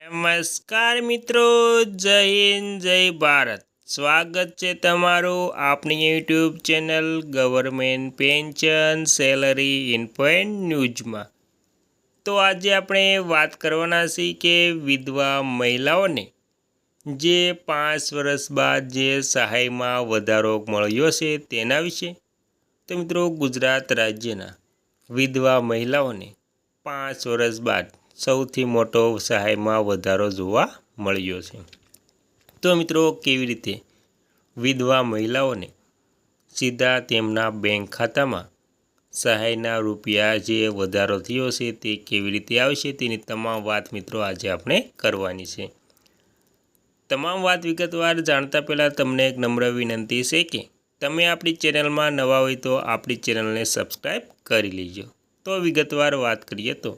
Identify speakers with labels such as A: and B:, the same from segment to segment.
A: નમસ્કાર મિત્રો, જય હિન્દ, જય ભારત. સ્વાગત છે તમારું આપણી YouTube channel government pension salary info and ન્યૂઝમાં. તો આજે આપણે વાત કરવાના છીએ કે વિધવા મહિલાઓને જે 5 વર્ષ બાદ જે સહાયમાં વધારો મળ્યો છે તેના વિશે. તો મિત્રો, ગુજરાત રાજ્યના વિધવા મહિલાઓને 5 વર્ષ બાદ સૌથી મોટો સહાયમાં વધારો જોવા મળ્યો છે. તો મિત્રો, કેવી રીતે વિધવા મહિલાઓને સીધા તેમના બેંક ખાતામાં સહાયના રૂપિયા જે વધારો થયો છે તે કેવી રીતે આવશે તેની તમામ વાત મિત્રો આજે આપણે કરવાની છે. તમામ વાત વિગતવાર જાણતા પહેલાં તમને એક નમ્ર વિનંતી છે કે તમે આપણી ચેનલમાં નવા હોય તો આપણી ચેનલને સબસ્ક્રાઈબ કરી લેજો. તો વિગતવાર વાત કરીએ તો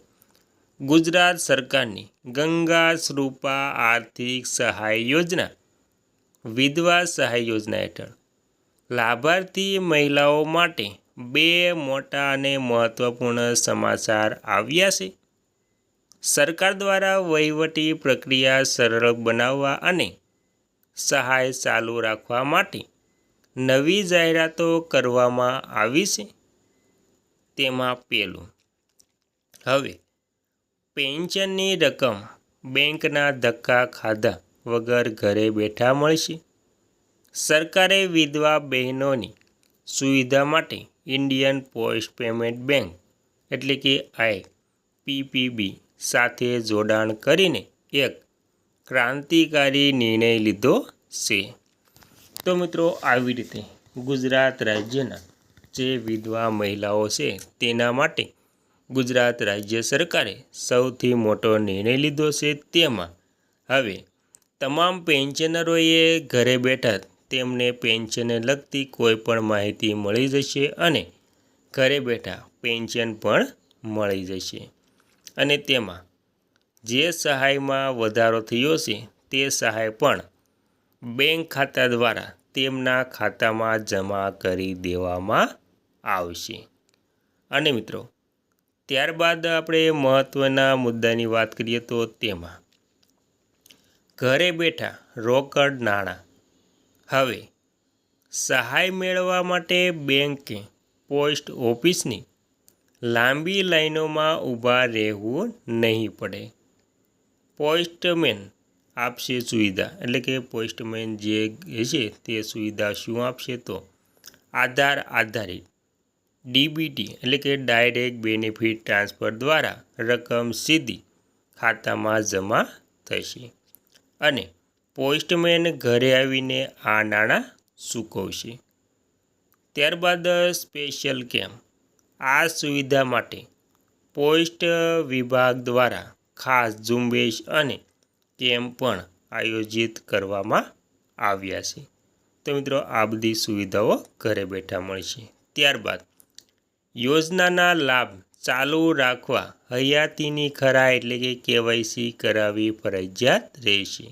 A: ગુજરાત સરકારની ગંગા સ્વરૂપા આર્થિક સહાય યોજના વિધવા સહાય યોજના હેઠળ લાભાર્થી મહિલાઓ માટે 2 મોટા અને મહત્વપૂર્ણ સમાચાર આવ્યા છે. સરકાર દ્વારા વહીવટી પ્રક્રિયા સરળ બનાવવા અને સહાય ચાલુ રાખવા માટે નવી જાહેરાતો કરવામાં આવી છે. તેમાં પહેલું, હવે પેન્શનની રકમ બેંકના ધક્કા ખાધા વગર ઘરે બેઠા મળશે. સરકારે વિધવા બહેનોની સુવિધા માટે ઇન્ડિયન પોસ્ટ પેમેન્ટ બેંક એટલે કે IPPB સાથે જોડાણ કરીને એક ક્રાંતિકારી નિર્ણય લીધો છે. તો મિત્રો, આવી રીતે ગુજરાત રાજ્યના જે વિધવા મહિલાઓ છે તેના માટે ગુજરાત રાજ્ય સરકારે સૌથી મોટો નિર્ણય લીધો છે. તેમાં હવે તમામ પેન્શનરોએ ઘરે બેઠા તેમને પેન્શનને લગતી કોઈ પણ માહિતી મળી જશે અને ઘરે બેઠા પેન્શન પણ મળી જશે. અને તેમાં જે સહાયમાં વધારો થયો છે તે સહાય પણ બેંક ખાતા દ્વારા તેમના ખાતામાં જમા કરી દેવામાં આવશે. અને મિત્રો, ત્યારબાદ આપણે મહત્ત્વના મુદ્દાની વાત કરીએ તો તેમાં ઘરે બેઠા રોકડ નાણાં. હવે સહાય મેળવવા માટે બેંક કે પોસ્ટ ઓફિસની લાંબી લાઈનોમાં ઊભા રહેવું નહીં પડે. પોસ્ટમેન આપશે સુવિધા, એટલે કે પોસ્ટમેન જે છે તે સુવિધા શું આપશે તો આધાર આધારિત DBT એટલે કે ડાયરેક્ટ બેનિફિટ ટ્રાન્સફર દ્વારા રકમ સીધી ખાતામાં જમા થશે અને પોસ્ટમેન ઘરે આવીને આ નાણાં ચૂકવશે. ત્યારબાદ સ્પેશિયલ કેમ્પ. આ સુવિધા માટે પોસ્ટ વિભાગ દ્વારા ખાસ ઝુંબેશ અને કેમ્પ પણ આયોજિત કરવામાં આવ્યા છે. તો મિત્રો, આ બધી સુવિધાઓ ઘરે બેઠા મળશે. ત્યારબાદ યોજનાના લાભ ચાલુ રાખવા હયાતીની ખરા એટલે કે KYC કરાવવી ફરજિયાત રહેશે.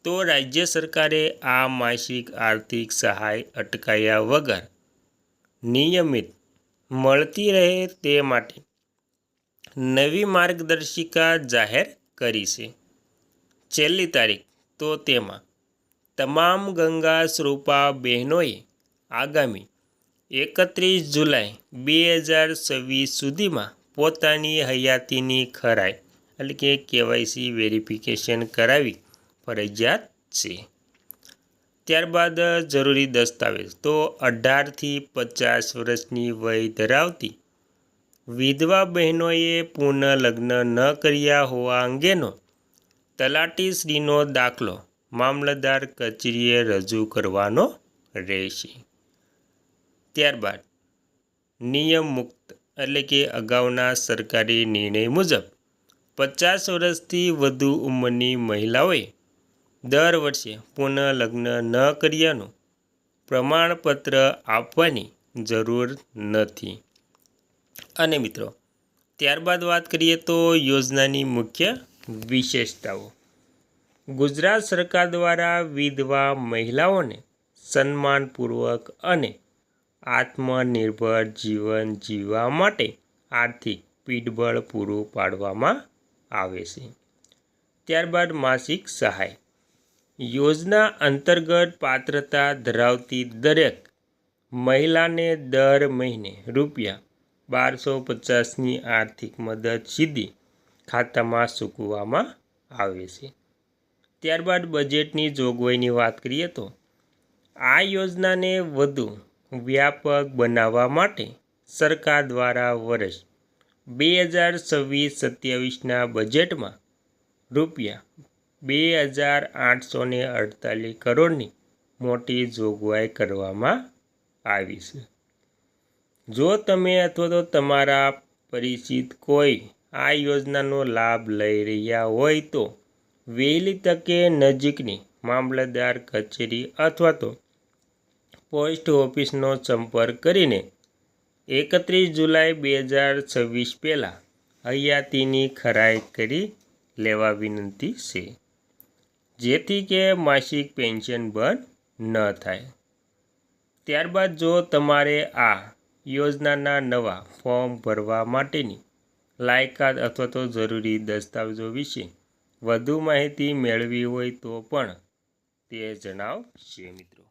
A: તો રાજ્ય સરકારે આ માસિક આર્થિક સહાય અટકાયા વગર નિયમિત મળતી રહે તે માટે નવી માર્ગદર્શિકા જાહેર કરી છે. છેલ્લી તારીખ તો તેમાં તમામ ગંગા સ્વરૂપા બહેનોએ આગામી 31 જુલાઈ 2026 સુધીમાં પોતાની હયાતીની ખરાઈ એટલે કે KYC વેરિફિકેશન કરાવી ફરજિયાત છે. ત્યારબાદ જરૂરી દસ્તાવેજ. તો 18થી 50 વર્ષની વય ધરાવતી વિધવા બહેનોએ પુનઃલગ્ન ન કર્યા હોવા અંગેનો તલાટીશ્રીનો દાખલો મામલતદાર કચેરીએ રજૂ કરવાનો રહેશે. ત્યારબાદ નિયમ મુક્ત એટલે કે અગાઉના સરકારી નિર્ણય મુજબ 50 વર્ષથી વધુ ઉંમરની મહિલાઓએ દર વર્ષે પુનઃલગ્ન ન કર્યાનું પ્રમાણપત્ર આપવાની જરૂર નથી. અને મિત્રો, ત્યારબાદ વાત કરીએ તો યોજનાની મુખ્ય વિશેષતાઓ. ગુજરાત સરકાર દ્વારા વિધવા મહિલાઓને સન્માનપૂર્વક અને આત્મનિર્ભર જીવન જીવવા માટે આર્થિક પીઠબળ પૂરું પાડવામાં આવે છે. ત્યારબાદ માસિક સહાય યોજના અંતર્ગત પાત્રતા ધરાવતી દરેક મહિલાને દર મહિને ₹1250ની આર્થિક મદદ સીધી ખાતામાં ચૂકવવામાં આવે છે। ત્યારબાદ બજેટની જોગવાઈની વાત કરીએ તો આ યોજનાને વધુ વ્યાપક બનાવવા માટે સરકાર દ્વારા વર્ષ 2026-27ના બજેટમાં ₹2848 કરોડની મોટી જોગવાઈ કરવામાં આવી છે। જો તમે અથવા તો તમારા પરિચિત કોઈ આ યોજનાનો લાભ લઈ રહ્યા હોય તો વહેલી તકે નજીકની મામલતદાર કચેરી અથવા તો પોસ્ટ ઓફિસનો સંપર્ક કરીને 31 જુલાઈ 2026 પહેલાં હયાતીની ખરાઈ કરી લેવા વિનંતી છે, જેથી કે માસિક પેન્શન બંધ ન થાય। ત્યારબાદ જો તમારે આ યોજનાના નવા ફોર્મ ભરવા માટેની લાયકાત અથવા તો જરૂરી દસ્તાવેજો વિશે વધુ માહિતી મેળવી હોય તો પણ તે જણાવશે મિત્રો।